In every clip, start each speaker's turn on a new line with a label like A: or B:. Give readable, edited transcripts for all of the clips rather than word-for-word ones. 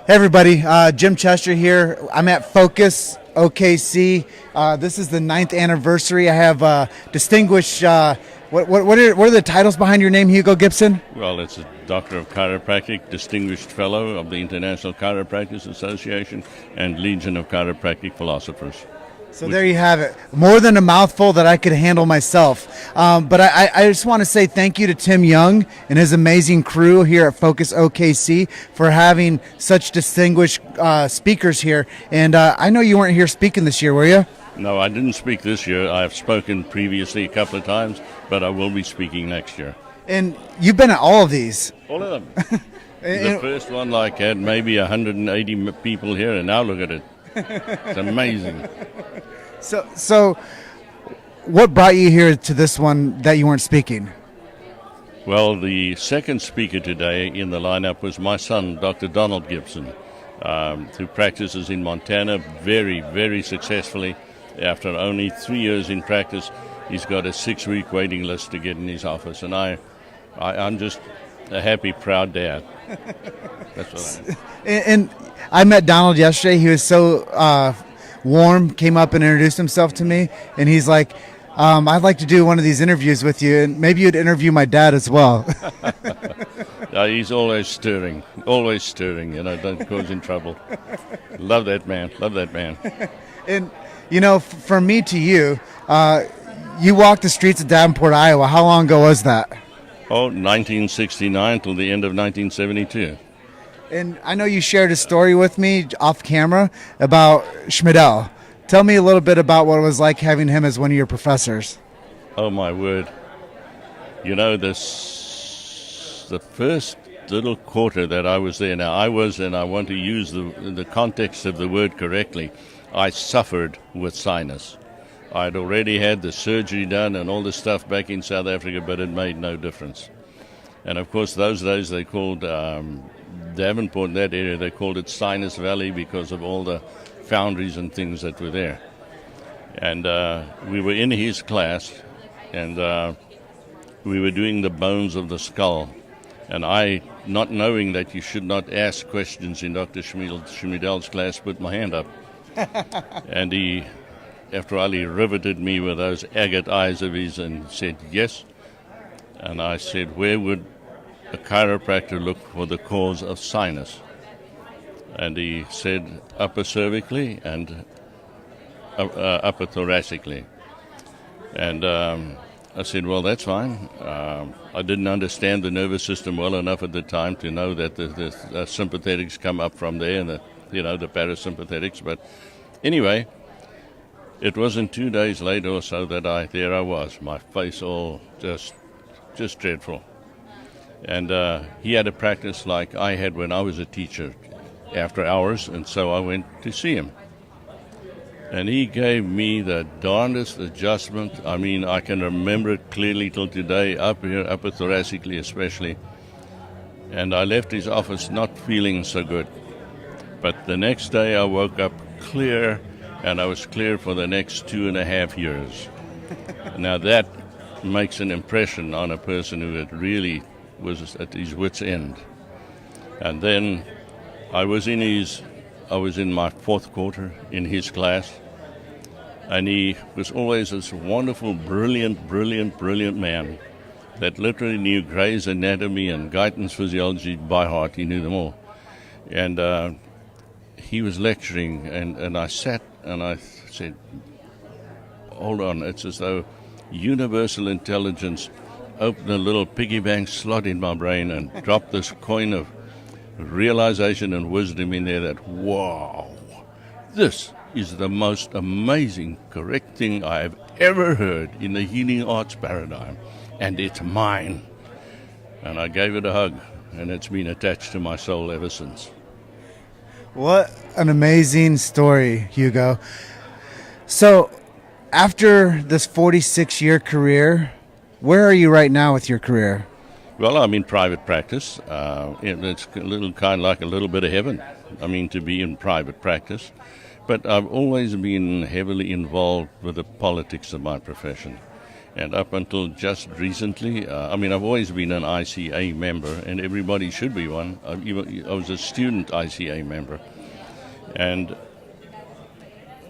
A: Hey everybody, Jim Chester here. I'm at Focus OKC. This is the 9th anniversary. I have distinguished. What are the titles behind your name, Hugo Gibson?
B: Well, it's a Doctor of Chiropractic, Distinguished Fellow of the International Chiropractic Association, and Legion of Chiropractic Philosophers.
A: So there you have it. More than a mouthful that I could handle myself. But I just want to say thank you to Tim Young and his amazing crew here at Focus OKC for having such distinguished speakers here. And I know you weren't here speaking this year, were you?
B: No, I didn't speak this year. I've spoken previously a couple of times, but I will be speaking next year.
A: And you've been at all of these.
B: All of them. The first one had maybe 180 people here, and now look at it. It's amazing.
A: So, what brought you here to this one that you weren't speaking?
B: Well, the second speaker today in the lineup was my son, Dr. Donald Gibson, who practices in Montana very, very successfully. After only 3 years in practice, he's got a 6-week waiting list to get in his office, and I'm just a happy, proud dad. That's what I am.
A: And I met Donald yesterday. He was so warm, came up and introduced himself to me, and he's like, I'd like to do one of these interviews with you, and maybe you'd interview my dad as well.
B: He's always stirring, don't cause him trouble. Love that man.
A: And, from me to you, you walked the streets of Davenport, Iowa. How long ago was that?
B: 1969 till the end of 1972.
A: And I know you shared a story with me off camera about Schmidl. Tell me a little bit about what it was like having him as one of your professors.
B: Oh, my word. The first little quarter that I was there, now I want to use the context of the word correctly, I suffered with sinus. I'd already had the surgery done and all the stuff back in South Africa, but it made no difference. And, of course, those days they called Davenport, that area, they called it Sinus Valley because of all the foundries and things that were there. And we were in his class, and we were doing the bones of the skull. And I, not knowing that you should not ask questions in Dr. Schmidl's class, put my hand up. And he, after all, he riveted me with those agate eyes of his and said, yes. And I said, where would a chiropractor look for the cause of sinus? And he said, upper cervically and upper thoracically. And I said, well, that's fine. I didn't understand the nervous system well enough at the time to know that the sympathetics come up from there and the parasympathetics. But anyway, it wasn't 2 days later or so that there I was, my face all just dreadful. And he had a practice like I had when I was a teacher after hours, and so I went to see him. And he gave me the darndest adjustment. I mean, I can remember it clearly till today, up here, upper thoracically especially. And I left his office not feeling so good. But the next day I woke up clear, and I was clear for the next 2.5 years. Now that makes an impression on a person who had really was at his wit's end. And then I was in my 4th quarter in his class, and he was always this wonderful, brilliant man that literally knew Gray's Anatomy and Guyton's Physiology by heart. He knew them all. And he was lecturing, and I sat and I said, hold on, it's as though universal intelligence opened a little piggy bank slot in my brain and dropped this coin of realization and wisdom in there that, wow, this is the most amazing, correct thing I have ever heard in the healing arts paradigm, and it's mine. And I gave it a hug, and it's been attached to my soul ever since.
A: What an amazing story, Hugo. So, after this 46-year career, where are you right now with your career?
B: Well, I'm in private practice. It's a little kind of like a little bit of heaven. I mean, to be in private practice. But I've always been heavily involved with the politics of my profession. And up until just recently, I've always been an ICA member, and everybody should be one. I was a student ICA member. And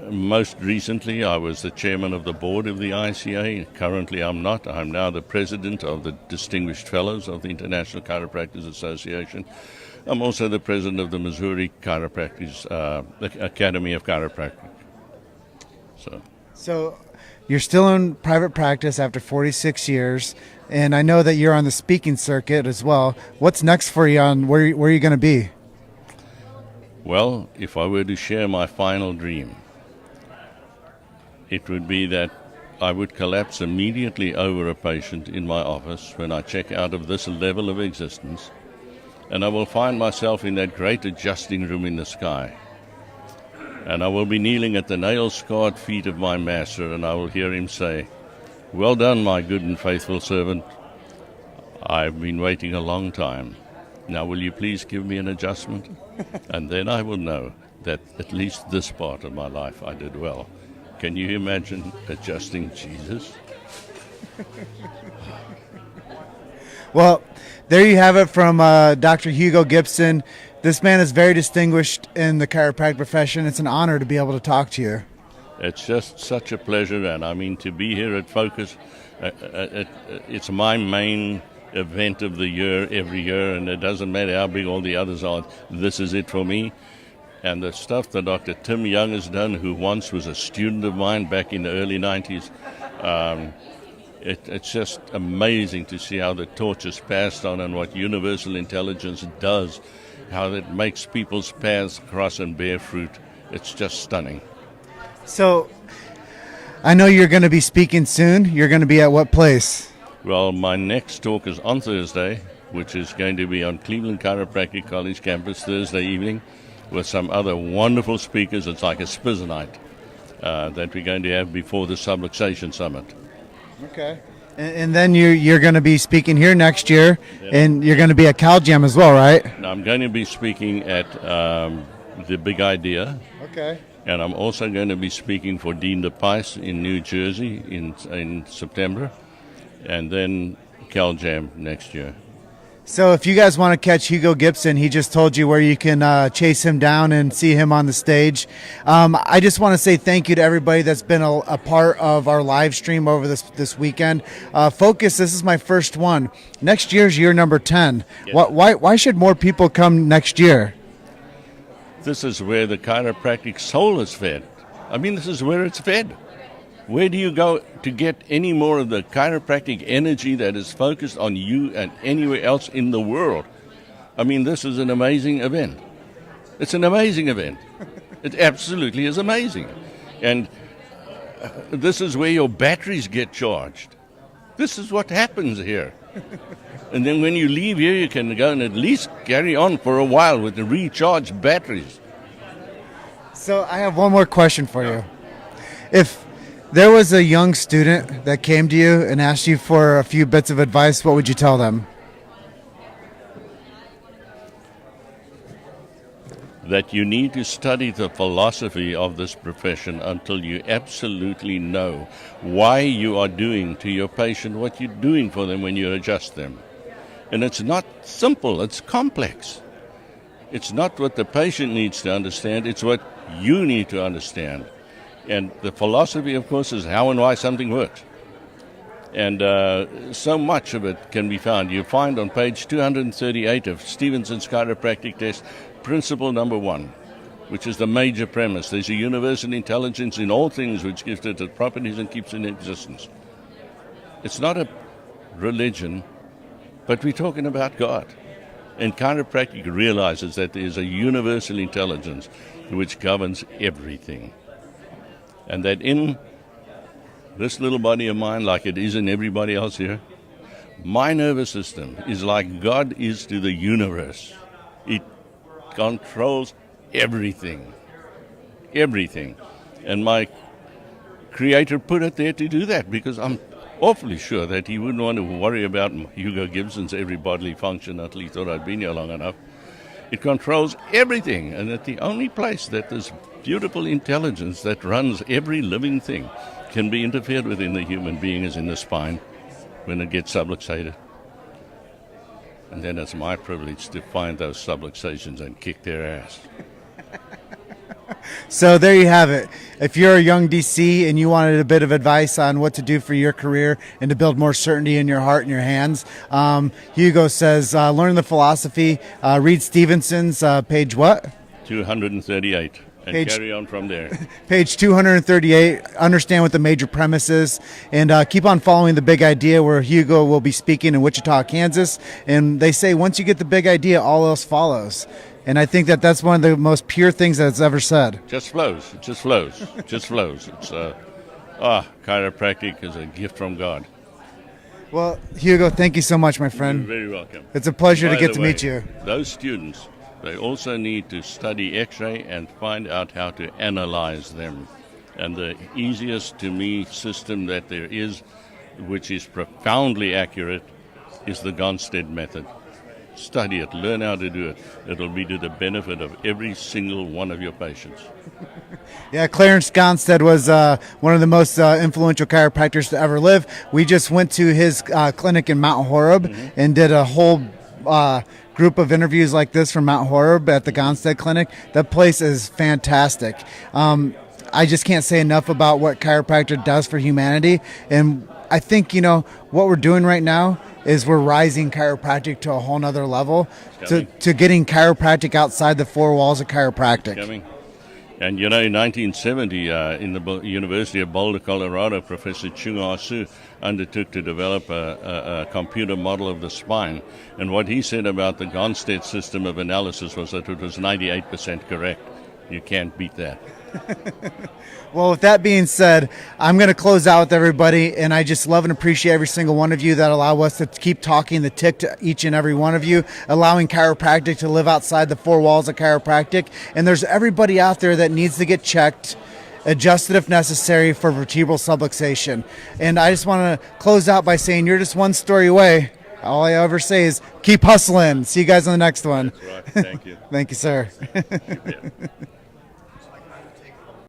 B: most recently, I was the chairman of the board of the ICA. Currently, I'm not. I'm now the president of the Distinguished Fellows of the International Chiropractors Association. I'm also the president of the Missouri Chiropractors Academy of Chiropractic.
A: So you're still in private practice after 46 years, and I know that you're on the speaking circuit as well. What's next for you on where are you going to be?
B: Well, if I were to share my final dream, it would be that I would collapse immediately over a patient in my office when I check out of this level of existence, and I will find myself in that great adjusting room in the sky. And I will be kneeling at the nail-scarred feet of my master, and I will hear him say, "Well done, my good and faithful servant. I've been waiting a long time. Now will you please give me an adjustment?" And then I will know that at least this part of my life I did well. Can you imagine adjusting Jesus?
A: Well, there you have it from Dr. Hugo Gibson. This man is very distinguished in the chiropractic profession. It's an honor to be able to talk to you.
B: It's just such a pleasure, and to be here at Focus, it's my main event of the year every year, and it doesn't matter how big all the others are. This is it for me. And the stuff that Dr. Tim Young has done, who once was a student of mine back in the early 90s, it's just amazing to see how the torch is passed on and what universal intelligence does, how it makes people's paths cross and bear fruit. It's just stunning.
A: So I know you're going to be speaking soon. You're going to be at what place?
B: Well, my next talk is on Thursday, which is going to be on Cleveland Chiropractic College campus Thursday evening, with some other wonderful speakers. It's like a Spizz night that we're going to have before the Subluxation Summit.
A: Okay. And then you're going to be speaking here next year, and you're going to be at CalJam as well, right?
B: Now, I'm going to be speaking at The Big Idea.
A: Okay.
B: And I'm also going to be speaking for Dean DePice in New Jersey in September, and then CalJam next year.
A: So if you guys want to catch Hugo Gibson, he just told you where you can chase him down and see him on the stage. I just want to say thank you to everybody that's been a part of our live stream over this weekend. Focus, this is my first one. Next year's year number 10.
B: Yes.
A: Why should more people come next year?
B: This is where the chiropractic soul is fed. This is where it's fed. Where do you go to get any more of the chiropractic energy that is focused on you and anywhere else in the world? This is an amazing event. It's an amazing event. It absolutely is amazing. And this is where your batteries get charged. This is what happens here. And then when you leave here, you can go and at least carry on for a while with the recharged batteries.
A: So I have one more question for you. If there was a young student that came to you and asked you for a few bits of advice, what would you tell them?
B: That you need to study the philosophy of this profession until you absolutely know why you are doing to your patient what you're doing for them when you adjust them. And it's not simple, it's complex. It's not what the patient needs to understand, it's what you need to understand. And the philosophy, of course, is how and why something works. And so much of it can be found. You find on page 238 of Stevenson's Chiropractic Test, principle number 1, which is the major premise. There's a universal intelligence in all things which gives it its properties and keeps it in existence. It's not a religion, but we're talking about God. And chiropractic realizes that there is a universal intelligence which governs everything. And that in this little body of mine, like it is in everybody else here, my nervous system is like God is to the universe. It controls everything. Everything. And my Creator put it there to do that, because I'm awfully sure that He wouldn't want to worry about Hugo Gibson's every bodily function until He thought I'd been here long enough. It controls everything, and that the only place that there's beautiful intelligence that runs every living thing can be interfered with in the human being is in the spine when it gets subluxated. And then it's my privilege to find those subluxations and kick their ass.
A: So there you have it. If you're a young DC and you wanted a bit of advice on what to do for your career and to build more certainty in your heart and your hands, Hugo says, learn the philosophy, read Stevenson's page what?
B: 238. And carry on from there.
A: Page 238, understand what the major premise is, and keep on following the big idea where Hugo will be speaking in Wichita, Kansas. And they say once you get the big idea, all else follows. And I think that that's one of the most pure things that's ever said.
B: Just flows. It just flows. It just flows. It's chiropractic is a gift from God.
A: Well, Hugo, thank you so much, my friend.
B: You're very welcome.
A: It's a pleasure to get to
B: By the
A: meet you.
B: Those students, they also need to study X-ray and find out how to analyze them. And the easiest to me system that there is, which is profoundly accurate, is the Gonstead method. Study it, learn how to do it. It'll be to the benefit of every single one of your patients.
A: Yeah, Clarence Gonstead was one of the most influential chiropractors to ever live. We just went to his clinic in Mount Horeb and did a whole group of interviews like this from Mount Horeb at the Gonstead Clinic. That place is fantastic. I just can't say enough about what chiropractor does for humanity. And I think, what we're doing right now is we're rising chiropractic to a whole nother level, to getting chiropractic outside the four walls of chiropractic.
B: Coming. And in 1970, in the University of Boulder, Colorado, Professor Chung Ah Su undertook to develop a computer model of the spine. And what he said about the Gonstead system of analysis was that it was 98% correct. You can't beat that.
A: Well, with that being said, I'm going to close out with everybody, and I just love and appreciate every single one of you that allow us to keep talking the tick to each and every one of you, allowing chiropractic to live outside the four walls of chiropractic. And there's everybody out there that needs to get checked, adjusted if necessary, for vertebral subluxation. And I just want to close out by saying you're just one story away. All I ever say is keep hustling. See you guys on the next one.
B: That's right. Thank you.
A: Thank you, sir.